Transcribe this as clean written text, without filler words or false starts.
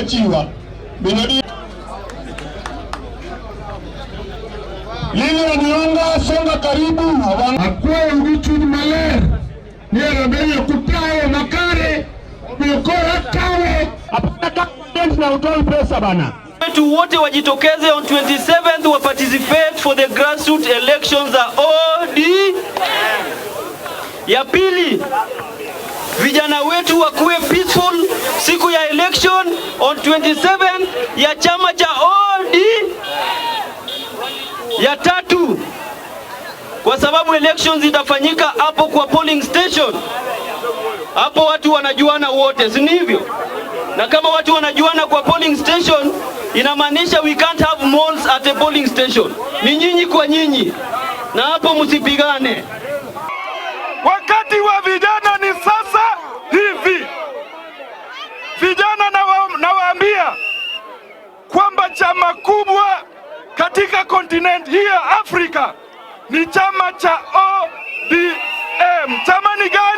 wachiwa binodi lile nionga songa karibu akwe ugichuni maler niera benya kutawe makare biokora kawe apata na utoi pesa bana. Wetu wote wajitokeze on 27th wa participate for the grassroots elections za ODM. Ya pili, vijana wetu wakuwe peaceful siku ya election on 27 ya chama cha ODM. Ya tatu, kwa sababu elections itafanyika hapo kwa polling station, hapo watu wanajuana wote, si hivyo? Na kama watu wanajuana kwa polling station, inamaanisha we can't have malls at a polling station. Ni nyinyi kwa nyinyi, na hapo msipigane. Wakati wa vijana ni sasa hivi. Vijana nawaambia kwamba chama kubwa katika continent hii ya Afrika ni chama cha ODM. Chama ni gani?